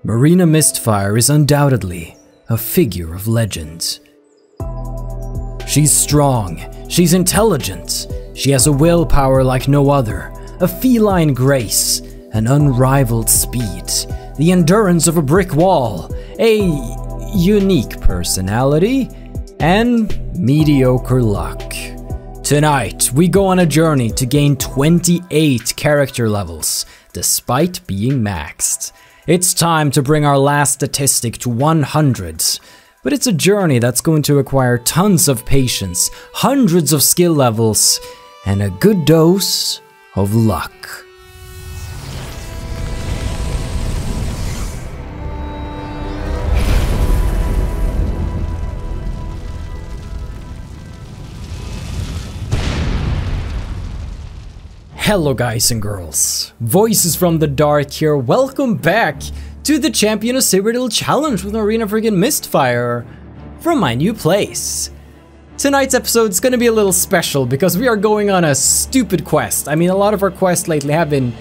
Marina Mistfire is undoubtedly a figure of legend. She's strong, she's intelligent, she has a willpower like no other, a feline grace, an unrivaled speed, the endurance of a brick wall, a unique personality, and mediocre luck. Tonight, we go on a journey to gain 28 character levels, despite being maxed. It's time to bring our last statistic to 100. But it's a journey that's going to require tons of patience, hundreds of skill levels, and a good dose of luck. Hello guys and girls, Voices from the Dark here, welcome back to the Champion of Cyrodiil challenge with Marina friggin' Mistfire from my new place. Tonight's episode is gonna be a little special because we are going on a stupid quest. I mean, a lot of our quests lately have been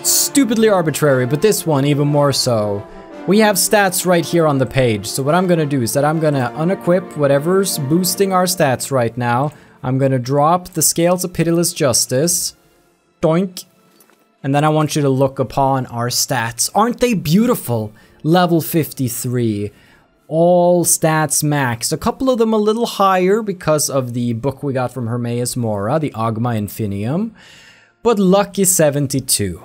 stupidly arbitrary, but this one even more so. We have stats right here on the page, so what I'm gonna do is that I'm gonna unequip whatever's boosting our stats right now. I'm gonna drop the Scales of Pitiless Justice. Doink. And then I want you to look upon our stats. Aren't they beautiful? Level 53. All stats maxed. A couple of them a little higher because of the book we got from Hermaeus Mora, the Agma Infinium. But luck is 72.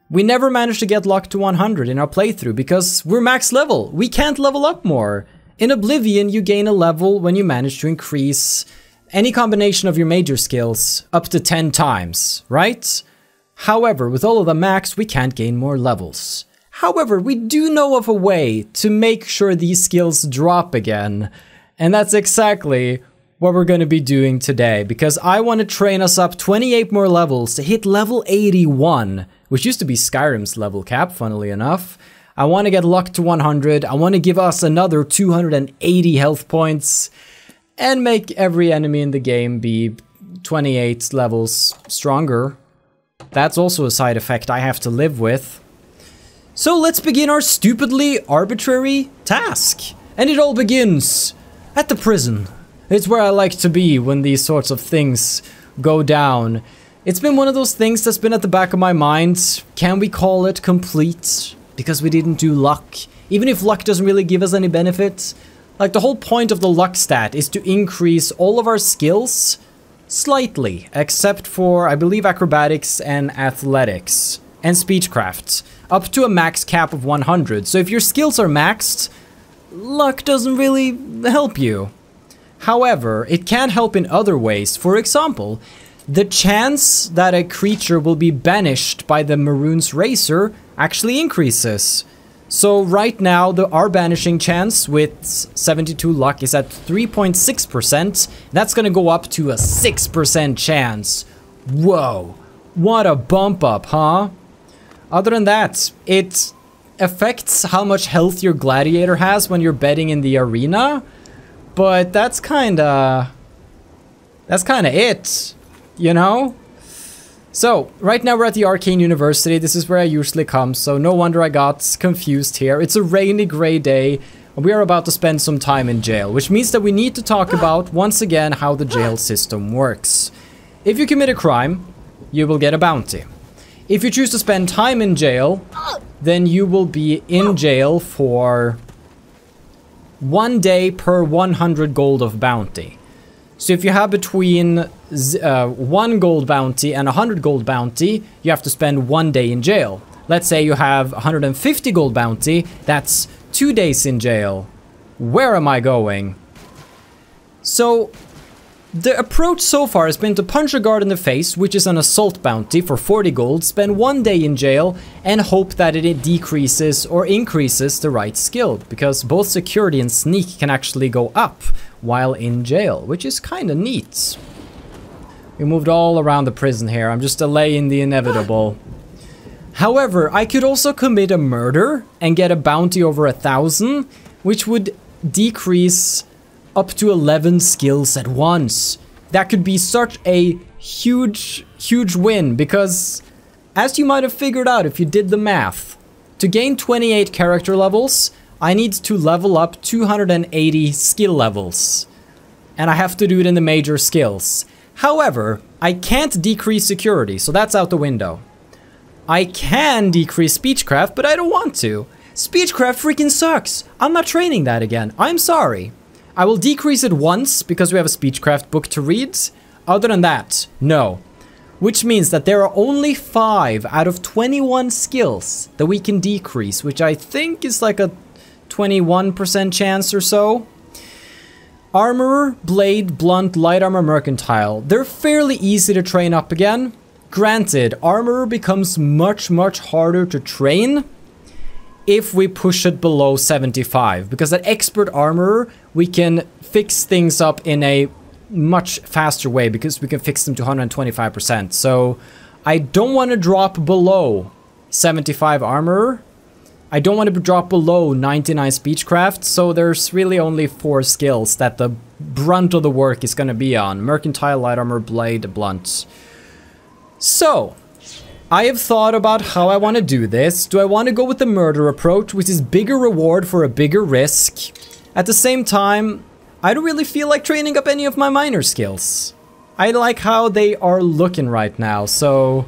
We never managed to get luck to 100 in our playthrough because we're max level. We can't level up more. In Oblivion, you gain a level when you manage to increase any combination of your major skills up to 10 times, right? However, with all of the max, we can't gain more levels. However, we do know of a way to make sure these skills drop again. And that's exactly what we're going to be doing today, because I want to train us up 28 more levels to hit level 81, which used to be Skyrim's level cap, funnily enough. I want to get luck to 100. I want to give us another 280 health points. And make every enemy in the game be 28 levels stronger. That's also a side effect I have to live with. So let's begin our stupidly arbitrary task. And it all begins at the prison. It's where I like to be when these sorts of things go down. It's been one of those things that's been at the back of my mind. Can we call it complete? Because we didn't do luck. Even if luck doesn't really give us any benefits. Like, the whole point of the luck stat is to increase all of our skills slightly, except for, I believe, acrobatics and athletics and speechcraft, up to a max cap of 100. So if your skills are maxed, luck doesn't really help you. However, it can help in other ways. For example, the chance that a creature will be banished by the Maroon's Racer actually increases. So right now, our banishing chance with 72 luck is at 3.6%. That's gonna go up to a 6% chance. Whoa, what a bump up, huh? Other than that, it affects how much health your gladiator has when you're betting in the arena. But that's kinda it, you know? So, right now we're at the Arcane University. This is where I usually come, so no wonder I got confused here. It's a rainy, gray day, and we are about to spend some time in jail, which means that we need to talk about, once again, how the jail system works. If you commit a crime, you will get a bounty. If you choose to spend time in jail, then you will be in jail for 1 day per 100 gold of bounty. So if you have between 1 gold bounty and 100 gold bounty, you have to spend 1 day in jail. Let's say you have 150 gold bounty, that's 2 days in jail. Where am I going? So, the approach so far has been to punch a guard in the face, which is an assault bounty for 40 gold, spend 1 day in jail, and hope that it decreases or increases the right skill, because both security and sneak can actually go up while in jail, which is kinda neat. We moved all around the prison here. I'm just delaying the inevitable. However, I could also commit a murder and get a bounty over 1,000, which would decrease up to 11 skills at once. That could be such a huge win, because as you might have figured out if you did the math, To gain 28 character levels, I need to level up 280 skill levels. And I have to do it in the major skills. However, I can't decrease security, so that's out the window. I can decrease speechcraft, but I don't want to. Speechcraft freaking sucks. I'm not training that again. I'm sorry. I will decrease it once because we have a speechcraft book to read. Other than that, no. Which means that there are only 5 out of 21 skills that we can decrease, which I think is like a 21% chance or so. Armorer, Blade, Blunt, Light Armor, Mercantile. They're fairly easy to train up again. Granted, Armorer becomes much harder to train if we push it below 75, because at Expert Armorer, we can fix things up in a much faster way because we can fix them to 125%. So I don't want to drop below 75 Armorer. I don't want to drop below 99 Speechcraft, so there's really only 4 skills that the brunt of the work is going to be on. Mercantile, Light Armor, Blade, Blunt. So, I have thought about how I want to do this. Do I want to go with the murder approach, which is bigger reward for a bigger risk? At the same time, I don't really feel like training up any of my minor skills. I like how they are looking right now, so...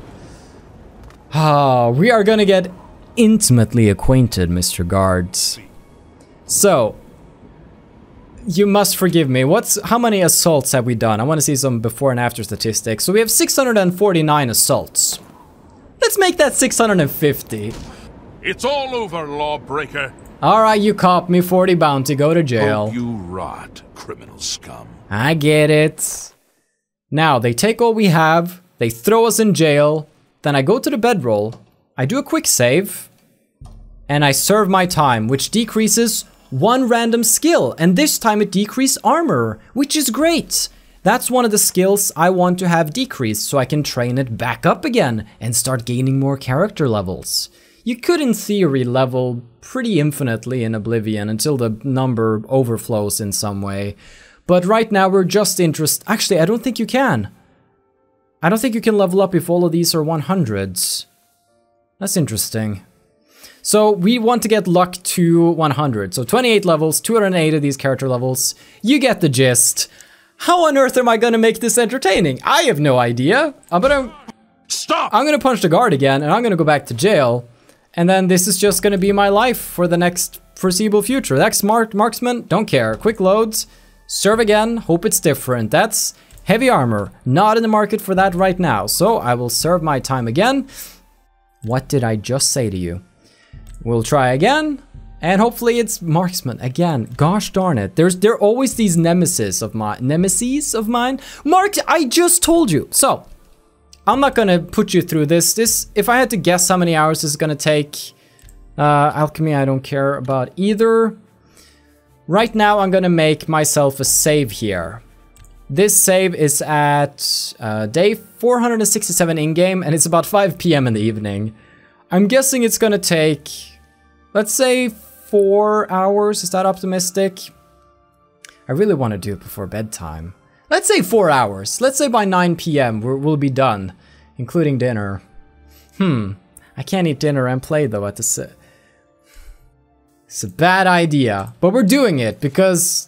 we are gonna get intimately acquainted, Mr. Guards. So, you must forgive me. How many assaults have we done? I want to see some before and after statistics. So we have 649 assaults. Let's make that 650. It's all over, lawbreaker. Alright, you caught me. 40 bounty. Go to jail. Hope you rot, criminal scum. I get it. Now, they take all we have. They throw us in jail. Then I go to the bedroll. I do a quick save. And I serve my time, which decreases 1 random skill. And this time it decreased armor, which is great. That's one of the skills I want to have decreased so I can train it back up again and start gaining more character levels. You could in theory level pretty infinitely in Oblivion until the number overflows in some way. But right now we're just interested. Actually, I don't think you can. I don't think you can level up if all of these are 100s. That's interesting. So we want to get luck to 100. So 28 levels, 208 of these character levels. You get the gist. How on earth am I gonna make this entertaining? I have no idea. Stop! I'm gonna punch the guard again and I'm gonna go back to jail. And then this is just gonna be my life for the next foreseeable future. That's marksman, don't care. Quick loads, serve again, hope it's different. That's heavy armor, not in the market for that right now. So I will serve my time again. What did I just say to you? We'll try again, and hopefully it's marksman again. Gosh darn it! There are always these nemesis of mine. Mark, I just told you. So I'm not gonna put you through this. If I had to guess how many hours this is gonna take, alchemy I don't care about either. Right now I'm gonna make myself a save here. This save is at day 467 in-game, and it's about 5 PM in the evening. I'm guessing it's gonna take, let's say 4 hours. Is that optimistic? I really want to do it before bedtime. Let's say 4 hours. Let's say by 9 PM we'll be done, including dinner. I can't eat dinner and play though at the It's a bad idea, but we're doing it because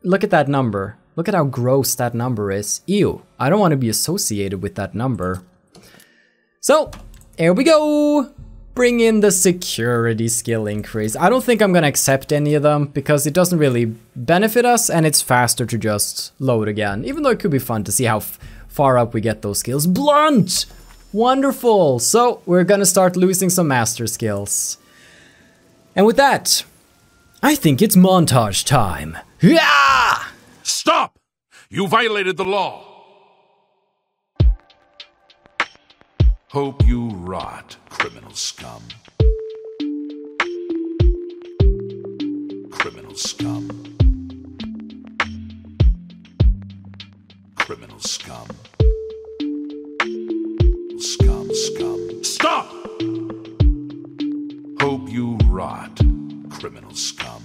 look at that number. Look at how gross that number is. Ew, I don't want to be associated with that number. So, here we go. Bring in the security skill increase. I don't think I'm gonna accept any of them because it doesn't really benefit us and it's faster to just load again. Even though it could be fun to see how far up we get those skills. Blunt! Wonderful! So, we're gonna start losing some master skills. And with that, I think it's montage time. Yeah! Stop! You violated the law. Hope you rot, criminal scum. Criminal scum. Criminal scum. Scum. Stop! Hope you rot, criminal scum.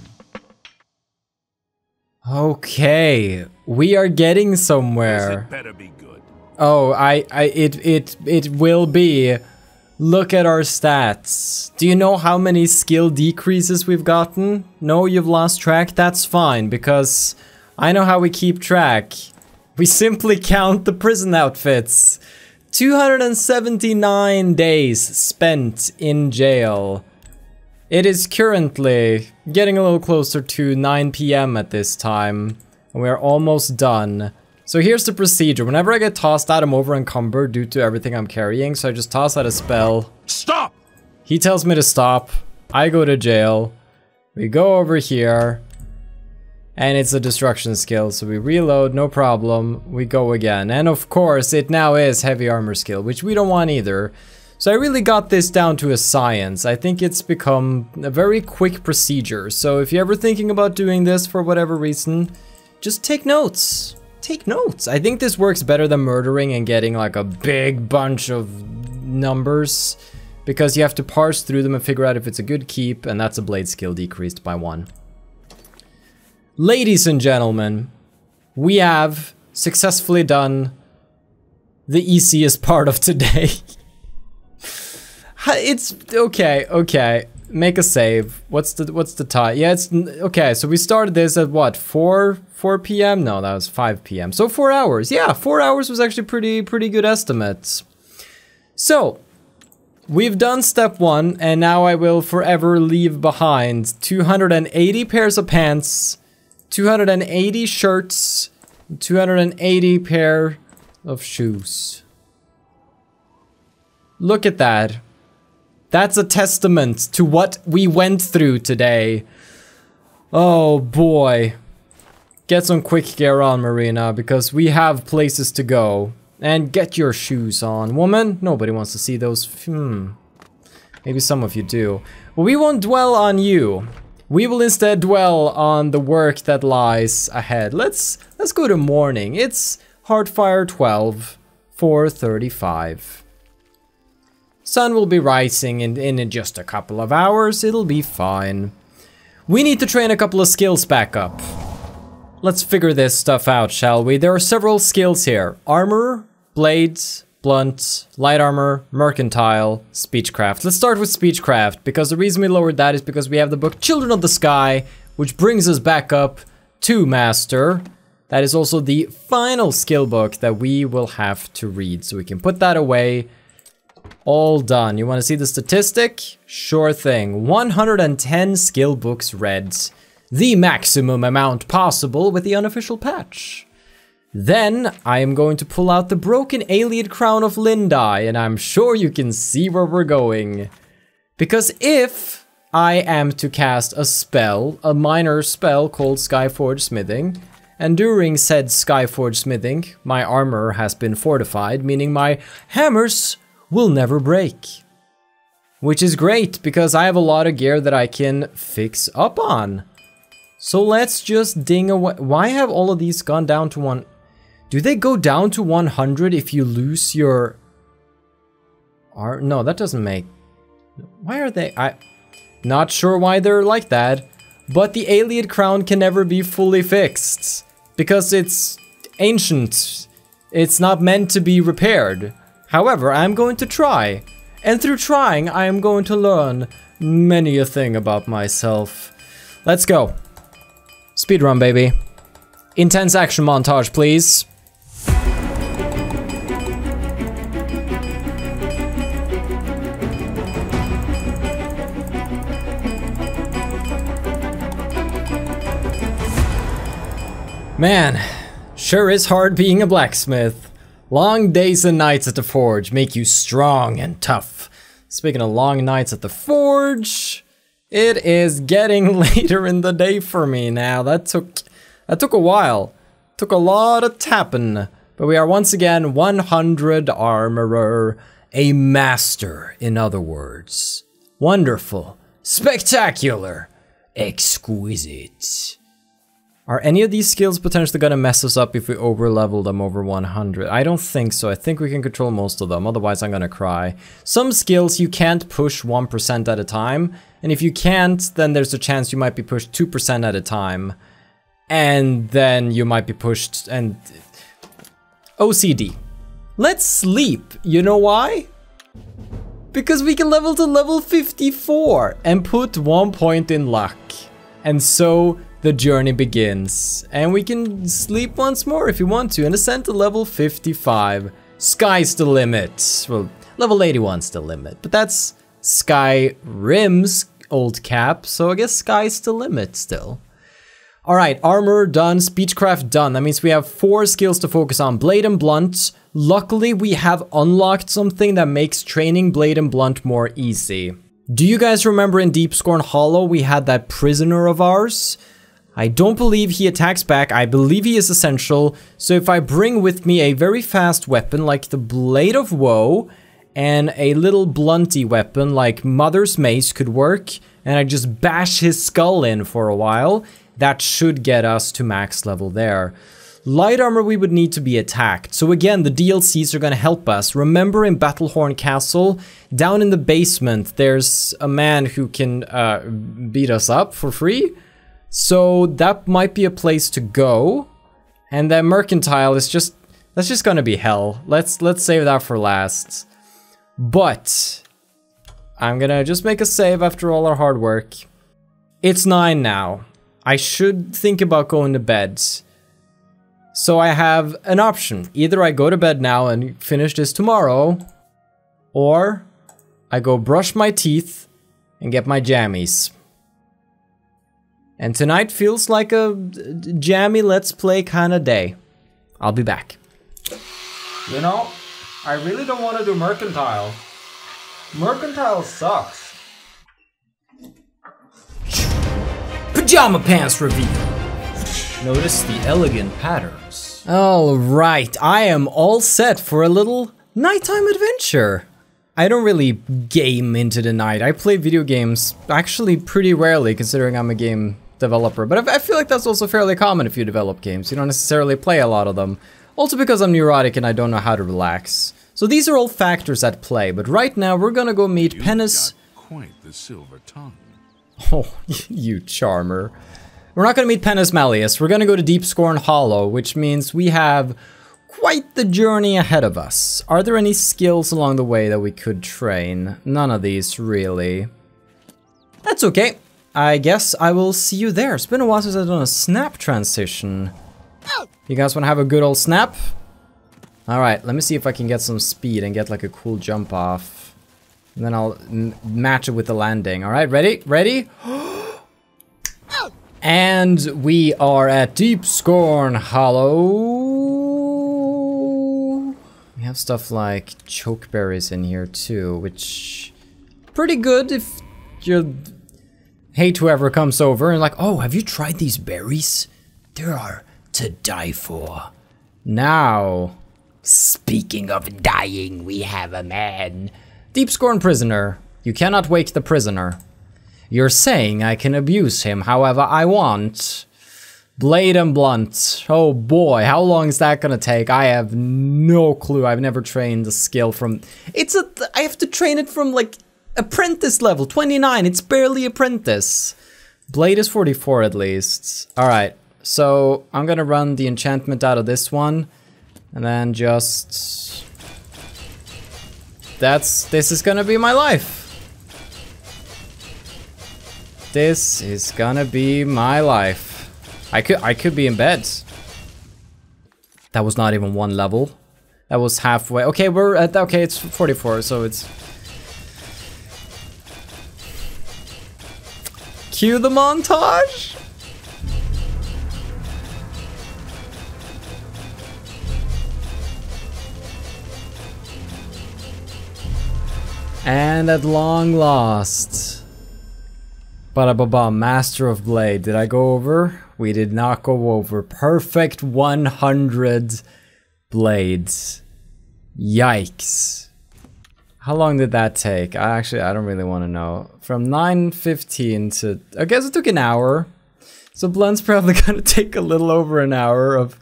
Okay, we are getting somewhere. It better be good. Oh, it will be. Look at our stats. Do you know how many skill decreases we've gotten? No, you've lost track? That's fine, because I know how we keep track. We simply count the prison outfits. 279 days spent in jail. It is currently getting a little closer to 9 PM at this time, and we're almost done. So here's the procedure. Whenever I get tossed out, I'm over encumbered due to everything I'm carrying, so I just toss out a spell. Stop! He tells me to stop. I go to jail. We go over here. And it's a destruction skill, so we reload, no problem. We go again. And of course, it now is heavy armor skill, which we don't want either. So I really got this down to a science. I think it's become a very quick procedure. So if you're ever thinking about doing this for whatever reason, just take notes. Take notes. I think this works better than murdering and getting like a big bunch of numbers, because you have to parse through them and figure out if it's a good keep, and that's a blade skill decreased by 1. Ladies and gentlemen, we have successfully done the easiest part of today. It's okay. Make a save. What's the time? Yeah, it's okay. So we started this at what? 4 PM? No, that was 5 PM. So 4 hours. Yeah, 4 hours was actually pretty good estimates. So we've done step 1, and now I will forever leave behind 280 pairs of pants, 280 shirts, 280 pair of shoes. Look at that. That's a testament to what we went through today. Oh boy. Get some quick gear on, Marina, because we have places to go. And get your shoes on. Woman, nobody wants to see those. Maybe some of you do. Well, we won't dwell on you. We will instead dwell on the work that lies ahead. Let's go to morning. It's Heartfire 12, 4:35. Sun will be rising in just a couple of hours. It'll be fine. We need to train a couple of skills back up. Let's figure this stuff out, shall we? There are several skills here. Armor, blades, blunt, light armor, mercantile, speechcraft. Let's start with speechcraft, because the reason we lowered that is because we have the book Children of the Sky, which brings us back up to Master. That is also the final skill book that we will have to read, so we can put that away. All done. You want to see the statistic? Sure thing. 110 skill books read. The maximum amount possible with the unofficial patch. Then I am going to pull out the broken Ayleid Crown of Lindai, and I'm sure you can see where we're going. Because if I am to cast a spell, a minor spell called Skyforge Smithing, and during said Skyforge Smithing, my armor has been fortified, meaning my hammers will never break. Which is great, because I have a lot of gear that I can fix up on. So let's just ding away. Why have all of these gone down to 1? Do they go down to 100 if you lose your... No, that doesn't make... Why are they... Not sure why they're like that. But the Ayleid Crown can never be fully fixed. Because it's ancient. It's not meant to be repaired. However, I'm going to try. And through trying, I am going to learn many a thing about myself. Let's go. Speedrun, baby. Intense action montage, please. Man, sure is hard being a blacksmith. Long days and nights at the forge make you strong and tough. Speaking of long nights at the forge, it is getting later in the day for me now. That took a while. Took a lot of tapping. But we are once again 100 armorer. A master, in other words. Wonderful. Spectacular. Exquisite. Are any of these skills potentially gonna mess us up if we over-level them over 100? I don't think so. I think we can control most of them, otherwise I'm gonna cry. Some skills you can't push 1% at a time, and if you can't, then there's a chance you might be pushed 2% at a time. And then you might be pushed and... OCD. Let's sleep. You know why? Because we can level to level 54 and put 1 point in luck. And so the journey begins. And we can sleep once more if you want to and ascend to level 55. Sky's the limit. Well, level 81's the limit, but that's Skyrim's old cap, so I guess sky's the limit still. Alright, armor done, speechcraft done. That means we have 4 skills to focus on. Blade and blunt. Luckily, we have unlocked something that makes training blade and blunt more easy. Do you guys remember in Deepscorn Hollow we had that prisoner of ours? I don't believe he attacks back. I believe he is essential. So if I bring with me a very fast weapon like the Blade of Woe and a little blunty weapon like Mother's Mace could work, and I just bash his skull in for a while, that should get us to max level there. Light armor we would need to be attacked. So again, the DLCs are gonna help us. Remember in Battlehorn Castle, down in the basement, there's a man who can beat us up for free. So that might be a place to go. And then Mercantile is just, that's just gonna be hell. Let's save that for last. But I'm gonna just make a save after all our hard work. It's 9 now. I should think about going to bed. So I have an option. Either I go to bed now and finish this tomorrow, or I go brush my teeth and get my jammies. And tonight feels like a jammy let's play kind of day. I'll be back. You know, I really don't want to do Mercantile. Mercantile sucks. Pajama pants reveal. Notice the elegant patterns. All right, I am all set for a little nighttime adventure. I don't really game into the night. I play video games actually pretty rarely considering I'm a game developer, but I feel like that's also fairly common if you develop games. You don't necessarily play a lot of them. Also because I'm neurotic and I don't know how to relax. So these are all factors at play, but right now we're gonna go meet Pennis. Quite the silver tongue. Oh, you charmer. We're not gonna meet Pennis Malleus, we're gonna go to Deepscorn Hollow, which means we have quite the journey ahead of us. Are there any skills along the way that we could train? None of these, really. That's okay. I guess I will see you there. It's been a while since I've done a snap transition. You guys wanna have a good old snap? Alright, let me see if I can get some speed and get like a cool jump off. And then I'll match it with the landing. Alright, ready? Ready? And we are at Deepscorn Hollow. We have stuff like chokeberries in here too, which pretty good if you hate whoever comes over and like, oh, have you tried these berries? They are to die for. Now, speaking of dying, we have a man. Deepscorn prisoner. You cannot wake the prisoner. You're saying I can abuse him however I want. Blade and blunt. Oh boy, how long is that gonna take? I have no clue. I've never trained the skill from... I have to train it from like apprentice level, 29. It's barely apprentice. Blade is 44 at least. Alright, so I'm gonna run the enchantment out of this one. And then just... This is gonna be my life. This is gonna be my life. I could be in bed. That was not even one level. That was halfway. Okay, we're at, okay, it's 44, so it's... Cue the montage! And at long last... Ba-da-ba-ba, Master of Blade. Did I go over? We did not go over. Perfect 100 blades. Yikes. How long did that take? I don't really want to know. From 9:15 to... I guess it took an hour. So Blunt's probably gonna take a little over an hour of...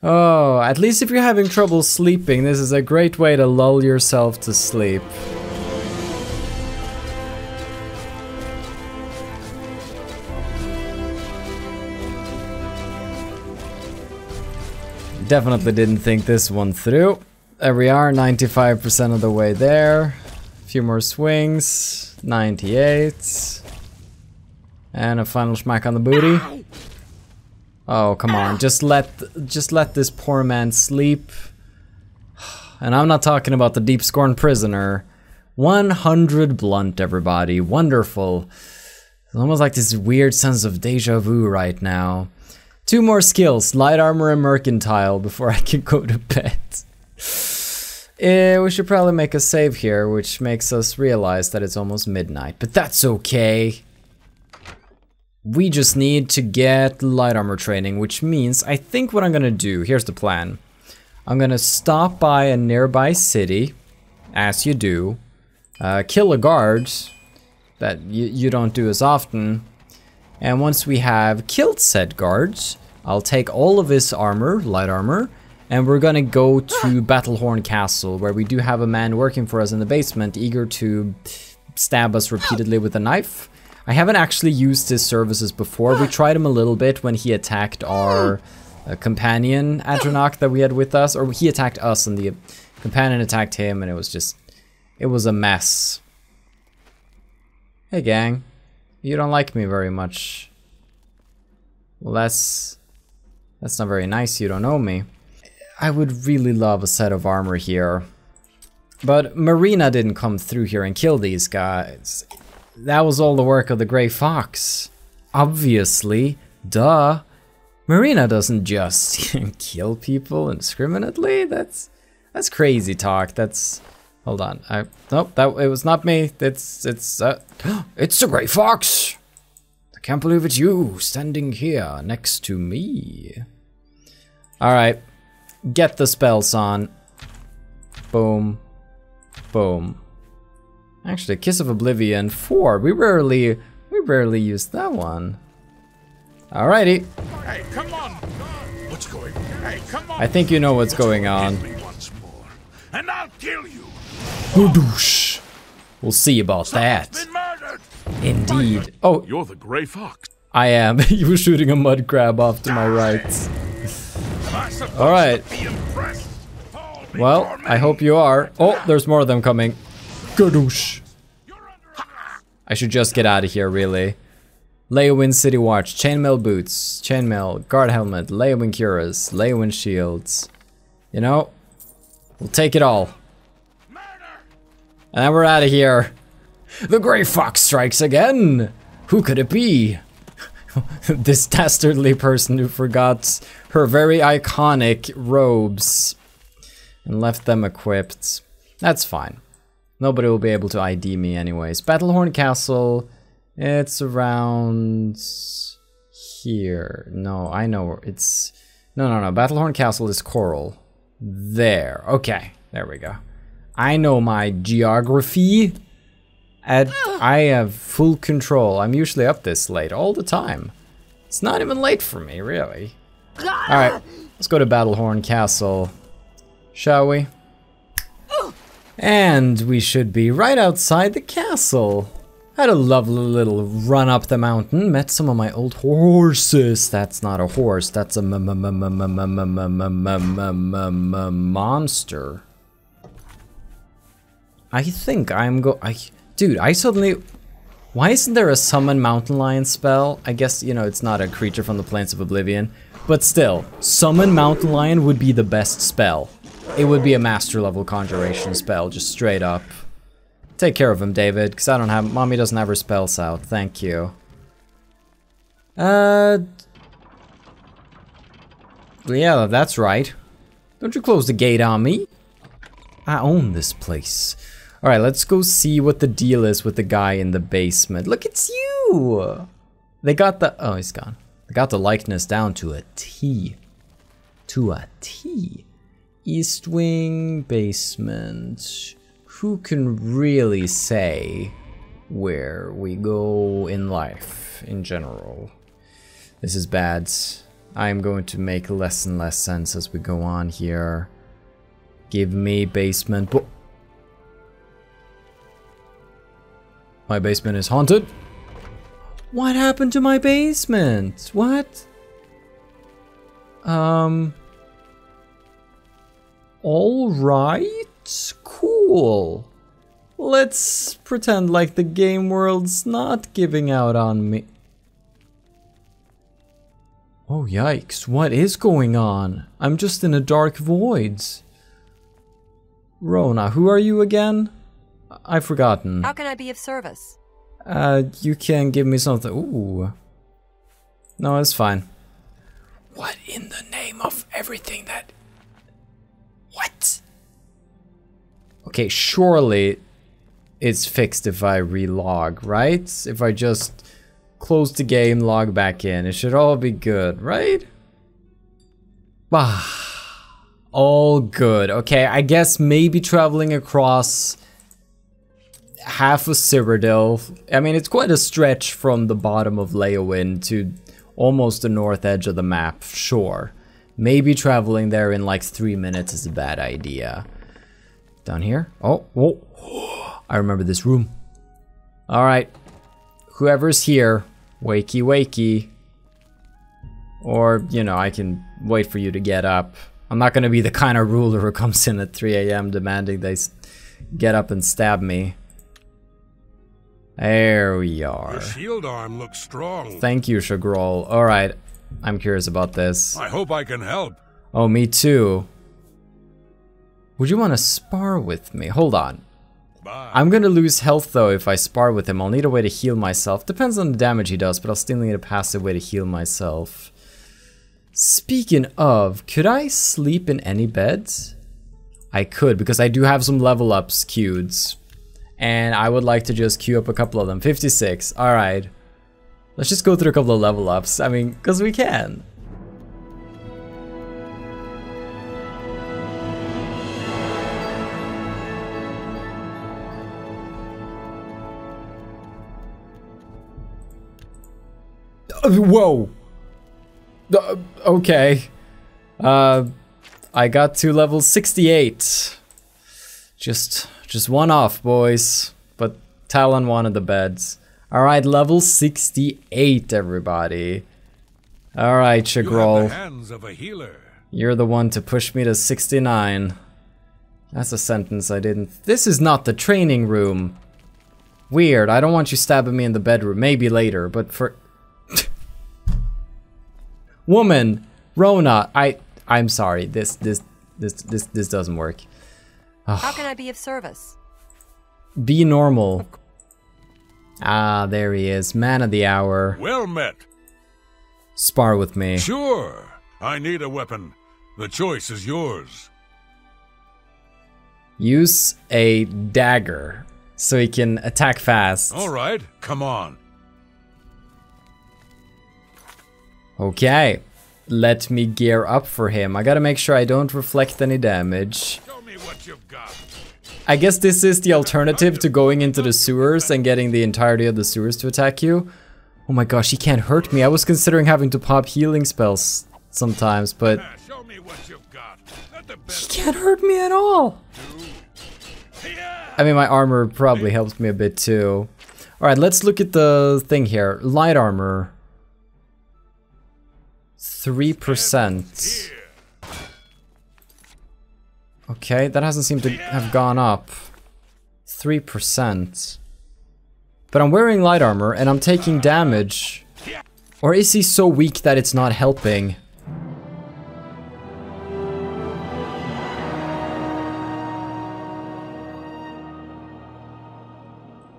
Oh, at least if you're having trouble sleeping, this is a great way to lull yourself to sleep. Definitely didn't think this one through. There we are, 95% of the way there. few more swings. 98. And a final smack on the booty. Oh, come on. Just let this poor man sleep. And I'm not talking about the Deep Scorn Prisoner. 100 blunt, everybody. Wonderful. It's almost like this weird sense of deja vu right now. 2 more skills, light armor and mercantile, before I can go to bed. We should probably make a save here, which makes us realize that it's almost midnight, but that's okay. We just need to get light armor training, which means I think what I'm gonna do, here's the plan. I'm gonna stop by a nearby city, as you do, kill a guard that you don't do as often, and once we have killed said guards, I'll take all of his armor, light armor, and we're gonna go to Battlehorn Castle, where we do have a man working for us in the basement, eager to stab us repeatedly with a knife. I haven't actually used his services before. We tried him a little bit when he attacked our companion Adranok that we had with us, or he attacked us and the companion attacked him, and it was a mess. Hey gang, you don't like me very much. Well, that's not very nice, you don't know me. I would really love a set of armor here. But Marina didn't come through here and kill these guys. That was all the work of the Grey Fox. Obviously, duh. Marina doesn't just kill people indiscriminately. That's crazy talk. That's, hold on. Nope, it was not me. It's the Grey Fox. I can't believe it's you standing here next to me. All right, get the spells on. Boom, boom. Actually, Kiss of Oblivion 4. We rarely used that one. Alrighty. Hey, come on! What's going on? Hey, come on! I think you know what's going on. Hit me once more, and I'll kill you. Badoosh. We'll see about that. Been murdered. Indeed. Oh, You're the Grey Fox. I am. You were shooting a mud crab off to my right. All right. Well, I hope you are. Oh, there's more of them coming. Gadoosh. I should just get out of here, really. Leowin City Watch, chainmail boots, chainmail, guard helmet, Leowin cuirass, Leowin shields. You know, we'll take it all. And then we're out of here. The Grey Fox strikes again. Who could it be? This dastardly person who forgot her very iconic robes and left them equipped. That's fine. Nobody will be able to ID me anyways. Battlehorn Castle, it's around here. No, I know where it's... No. Battlehorn Castle is Coral. There. Okay, there we go. I know my geography. I have full control. I'm usually up this late all the time. It's not even late for me, really. Alright, let's go to Battlehorn Castle, shall we? And we should be right outside the castle. Had a lovely little run up the mountain, met some of my old horses. That's not a horse, that's a monster. I think I'm dude, I suddenly... Why isn't there a summon mountain lion spell? I guess, you know, it's not a creature from the Plains of Oblivion. But still, summon mountain lion would be the best spell. It would be a master level conjuration spell, just straight up. Take care of him, David, because I don't have... Mommy doesn't have her spells out. Thank you. Yeah, that's right. Don't you close the gate on me. I own this place. Alright, let's go see what the deal is with the guy in the basement. Look, it's you! They got the... Oh, he's gone. They got the likeness down to a T. To a T. East Wing basement. Who can really say where we go in life, in general? This is bad. I am going to make less and less sense as we go on here. Give me basement... My basement is haunted. What happened to my basement? What? All right, cool. let's pretend like the game world's not giving out on me. Oh yikes, what is going on? I'm just in a dark void. Rona, who are you again? I've forgotten. How can I be of service? You can give me something. Ooh. No, it's fine. What in the name of everything that... What? Okay, surely it's fixed if I relog, right? If I just close the game, log back in, it should all be good, right? All good. Okay, I guess maybe traveling across half of Cyrodiil. I mean, it's quite a stretch from the bottom of Leyawiin to almost the north edge of the map, sure. Maybe traveling there in like 3 minutes is a bad idea. Down here? Oh, I remember this room. Alright. Whoever's here, wakey wakey. Or, you know, I can wait for you to get up. I'm not gonna be the kind of ruler who comes in at 3 AM demanding they get up and stab me. There we are. Your shield arm looks strong. Thank you, Shagrol. Alright, I'm curious about this. I hope I can help. Oh, me too. Would you want to spar with me? Hold on. Bye. I'm gonna lose health though if I spar with him. I'll need a way to heal myself. Depends on the damage he does, but I'll still need a passive way to heal myself. Speaking of, could I sleep in any beds? I could, because I do have some level ups queued. And I would like to just queue up a couple of them. 56, alright. Let's just go through a couple of level ups. I mean, because we can. Whoa! Okay. I got to level 68. Just one off, boys. But Talon wanted the beds. Alright, level 68, everybody. Alright, You have Shagrol. the hands of a healer. You're the one to push me to 69. That's a sentence I didn't... This is not the training room. Weird, I don't want you stabbing me in the bedroom. Maybe later, but for... Woman! Rona! I'm sorry, this doesn't work. How can I be of service? Be normal. Ah, there he is. Man of the hour. Well met. Spar with me. Sure. I need a weapon. The choice is yours. Use a dagger so he can attack fast. All right, come on. Okay. Let me gear up for him. I gotta make sure I don't reflect any damage. Show me what you've got. I guess this is the alternative to going into the sewers and getting the entirety of the sewers to attack you. Oh my gosh, he can't hurt me. I was considering having to pop healing spells sometimes, but Show me what you've got. Let the he best can't hurt me at all. I mean, my armor probably helps me a bit too. Alright, let's look at the thing here. Light armor. 3%. Okay, that hasn't seemed to have gone up. 3%. But I'm wearing light armor and I'm taking damage. Or is he so weak that it's not helping?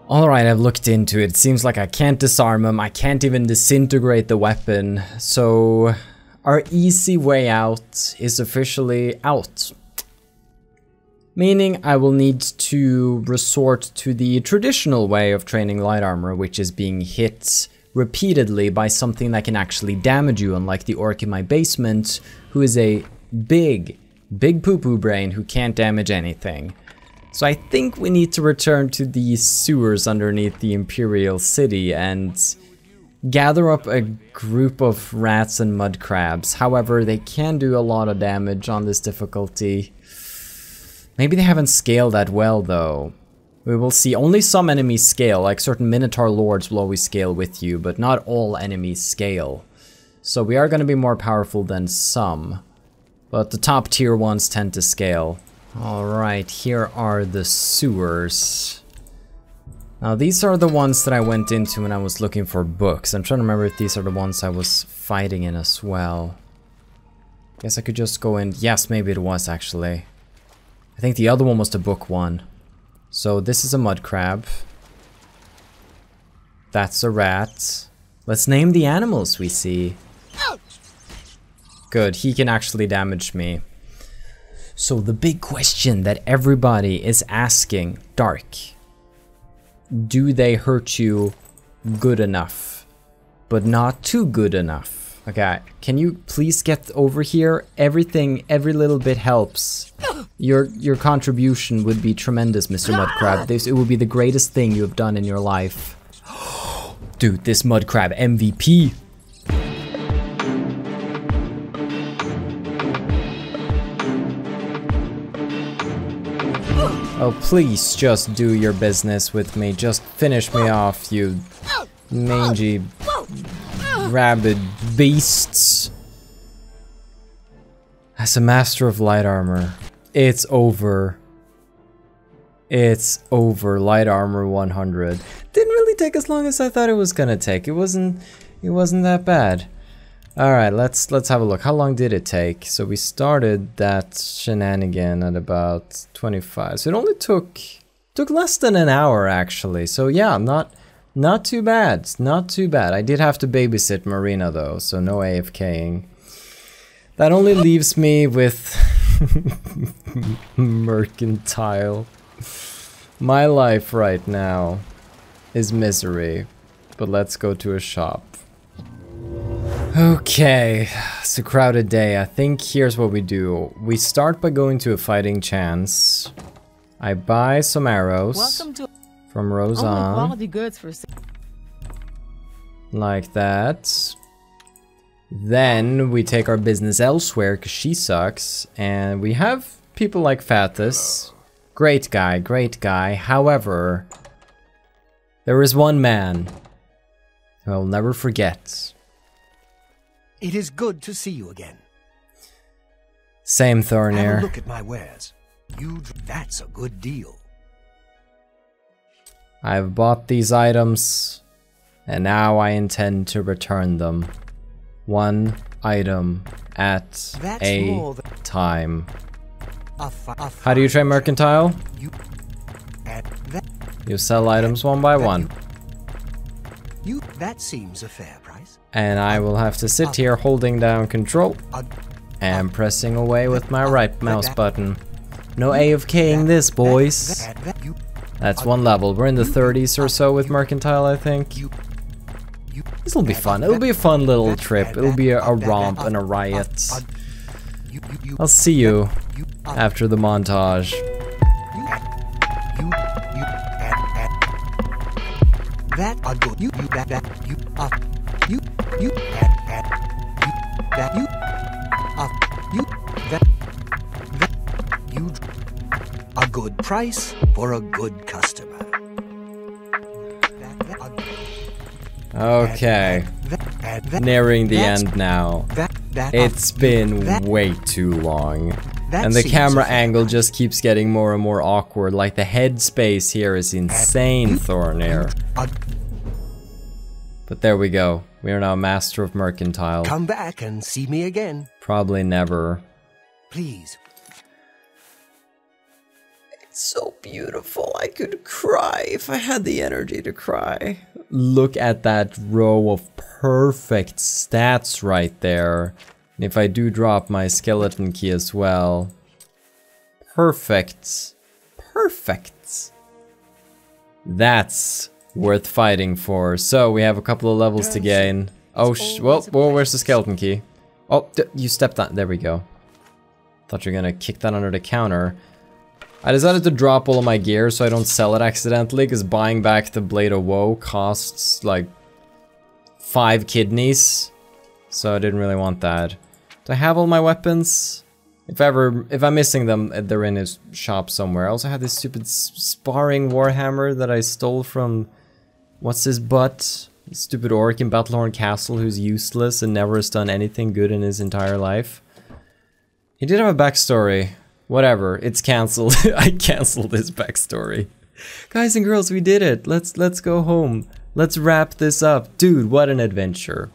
Alright, I've looked into it. Seems like I can't disarm him. I can't even disintegrate the weapon. So our easy way out is officially out. Meaning I will need to resort to the traditional way of training light armor, which is being hit repeatedly by something that can actually damage you, unlike the orc in my basement, who is a big poo-poo brain who can't damage anything. So I think we need to return to the sewers underneath the Imperial City and gather up a group of rats and mud crabs. However, they can do a lot of damage on this difficulty. Maybe they haven't scaled that well though. We will see. Only some enemies scale, like certain Minotaur Lords will always scale with you, but not all enemies scale. So we are going to be more powerful than some. But the top tier ones tend to scale. Alright, here are the sewers. Now these are the ones that I went into when I was looking for books. I'm trying to remember if these are the ones I was fighting in as well. Guess I could just go in. Yes, maybe it was actually. I think the other one was the book one. So this is a mud crab. That's a rat. Let's name the animals we see. Good, he can actually damage me. So the big question that everybody is asking, Dark. Do they hurt you good enough, but not too good enough? Okay, can you please get over here? Everything, every little bit helps. Your contribution would be tremendous, Mr. Mudcrab. It would be the greatest thing you have done in your life. Dude, this Mudcrab MVP. Oh, please just do your business with me. Just finish me off, you mangy, rabid beasts. As a master of light armor, it's over. It's over. Light armor 100. Didn't really take as long as I thought it was gonna take. It wasn't that bad. Alright, let's have a look. How long did it take? So we started that shenanigan at about 25. So it only took less than an hour actually. So yeah, not too bad. Not too bad. I did have to babysit Marina though, so no AFKing. That only leaves me with Mercantile. My life right now is misery. But let's go to a shop. Okay, it's a crowded day. I think here's what we do. We start by going to a fighting chance. I buy some arrows from Roseanne. Like that. Then we take our business elsewhere because she sucks. And we have people like Fathus. Great guy, great guy. However, there is one man who I'll never forget. It is good to see you again. Same, Thornir. Have a look at my wares. That's a good deal. I've bought these items, and now I intend to return them. One item at a time. How do you trade Mercantile? You sell items one by one. That seems a fair price. And I will have to sit here holding down control and pressing away with my right mouse button. No AFKing this, boys. That's one level. We're in the 30s or so with Mercantile, I think. This'll be fun. It'll be a fun little trip. It'll be a romp and a riot. I'll see you after the montage. A good price for a good customer. Okay, nearing the end now. It's been way too long. And the camera angle just keeps getting more and more awkward. Like the head space here is insane, Thornir. But there we go. We are now master of Mercantile. Come back and see me again. Probably never. Please. It's so beautiful. I could cry if I had the energy to cry. Look at that row of perfect stats right there. And if I do drop my skeleton key as well. Perfect. Perfect. That's worth fighting for. So we have a couple of levels to gain. Oh, well, where's the skeleton key? Oh, you stepped on. There we go. Thought you were gonna kick that under the counter. I decided to drop all of my gear so I don't sell it accidentally, because buying back the Blade of Woe costs like 5 kidneys. So I didn't really want that. Do I have all my weapons? If I'm missing them, they're in his shop somewhere. I also had this stupid sparring warhammer that I stole from... What's his butt? Stupid orc in Battlehorn Castle who's useless and never has done anything good in his entire life. He did have a backstory. Whatever, it's cancelled. I cancelled his backstory. Guys and girls, we did it. Let's go home. Let's wrap this up. Dude, what an adventure.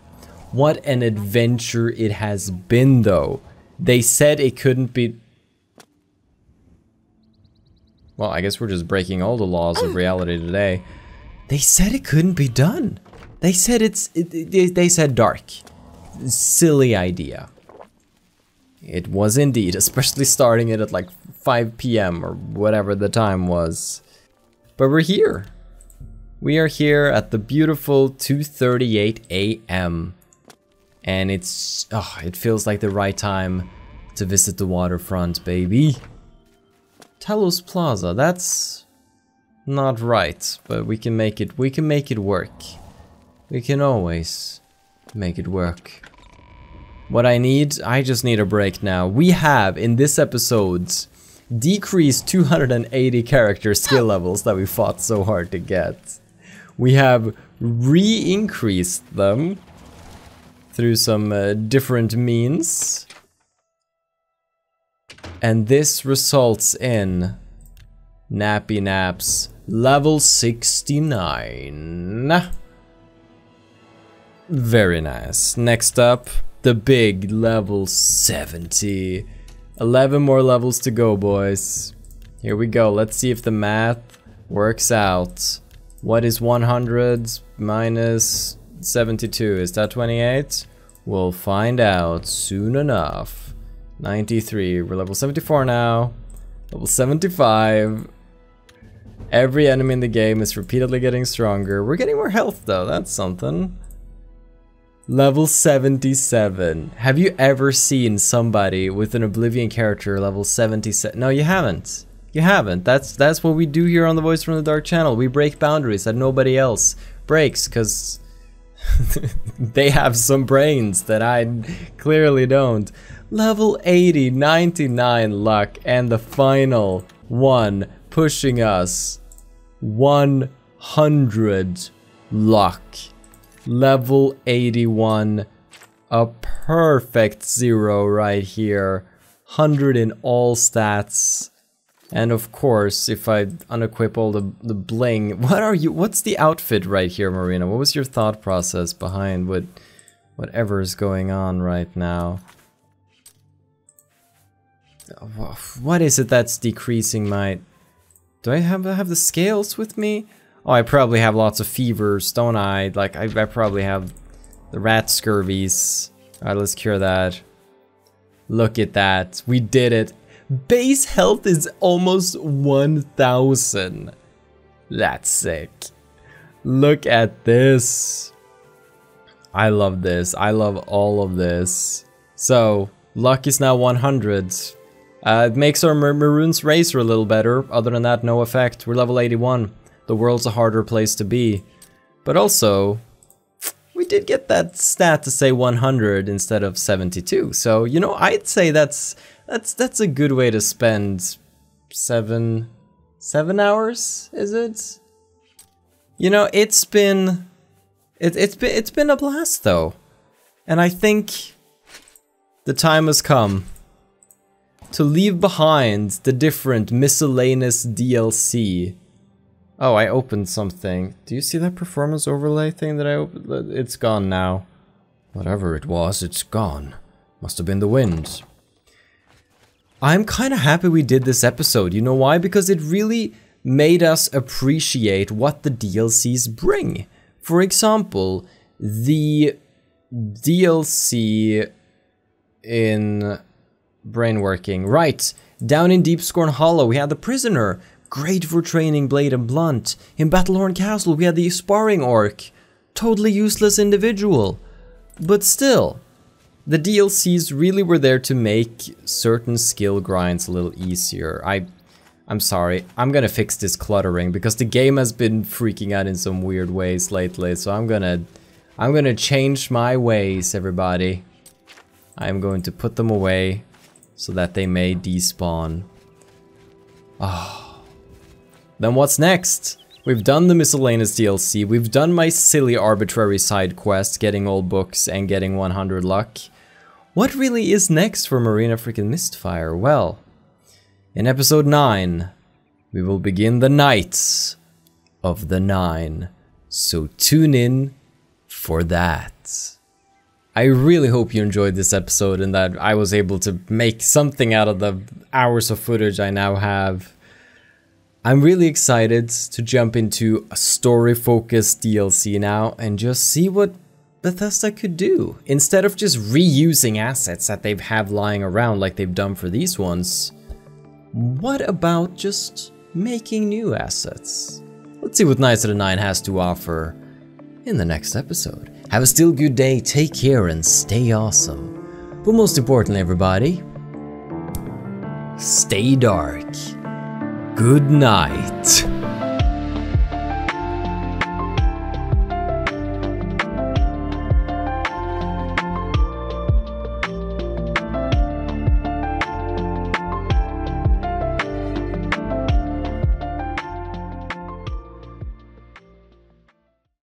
What an adventure it has been, though. They said it couldn't be... Well, I guess we're just breaking all the laws of reality today. They said it couldn't be done. They said they said dark. Silly idea. It was indeed, especially starting it at like 5 PM or whatever the time was. But we're here. We are here at the beautiful 2:38 AM. And it's, it feels like the right time to visit the waterfront, baby. Talos Plaza, that's not right, but we can make it work. We can always make it work. What I just need a break now. We have, in this episode, decreased 280 character skill levels that we fought so hard to get. We have re-increased them through some different means. And this results in Nappy Naps level 69. Very nice. Next up, the big level 70. 11 more levels to go, boys. Here we go. Let's see if the math works out. What is 100 minus 72? Is that 28? We'll find out soon enough. 93. We're level 74 now. Level 75. Every enemy in the game is repeatedly getting stronger. We're getting more health though. That's something. Level 77. Have you ever seen somebody with an Oblivion character level 77? No, you haven't. You haven't. That's what we do here on the Voice from the Dark channel. We break boundaries that nobody else breaks, because they have some brains that I clearly don't. Level 80, 99 luck, and the final one pushing us 100 luck. Level 81, a perfect 0 right here. 100 in all stats. And of course, if I unequip all the bling, what's the outfit right here, Marina? What was your thought process behind whatever is going on right now? What is it that's decreasing my... Do I have the scales with me? Oh, I probably have lots of fevers, don't I? Like, I probably have the rat scurvies. Alright, let's cure that. Look at that. We did it. Base health is almost 1,000. That's sick. Look at this. I love this. I love all of this. So, luck is now 100. It makes our Maroon's Racer a little better. Other than that, no effect. We're level 81. The world's a harder place to be. But also, we did get that stat to say 100 instead of 72. So, you know, I'd say that's a good way to spend 7 hours, is it? You know, it's been a blast though. And I think the time has come to leave behind the different miscellaneous DLC. Oh, I opened something. Do you see that performance overlay thing that I opened? It's gone now. Whatever it was, it's gone. Must have been the wind. I'm kind of happy we did this episode. You know why? Because it really made us appreciate what the DLCs bring. For example, the DLC in Brainworking. Right, down in Deepscorn Hollow we had the Prisoner. Great for training Blade and Blunt. In Battlehorn Castle we had the Sparring Orc. Totally useless individual. But still, the DLCs really were there to make certain skill grinds a little easier. I'm sorry, I'm gonna fix this cluttering because the game has been freaking out in some weird ways lately, so I'm gonna change my ways, everybody. I'm going to put them away so that they may despawn. Oh. Then what's next? We've done the miscellaneous DLC, we've done my silly arbitrary side quest, getting all books and getting 100 luck. What really is next for Marina freaking Mistfire? Well, in episode 9, we will begin the Knights of the Nine. So tune in for that. I really hope you enjoyed this episode and that I was able to make something out of the hours of footage I now have. I'm really excited to jump into a story-focused DLC now and just see what Bethesda could do. Instead of just reusing assets that they have lying around like they've done for these ones, what about just making new assets? Let's see what Knights of the Nine has to offer in the next episode. Have a still good day, take care, and stay awesome. But most importantly, everybody, stay dark. Good night.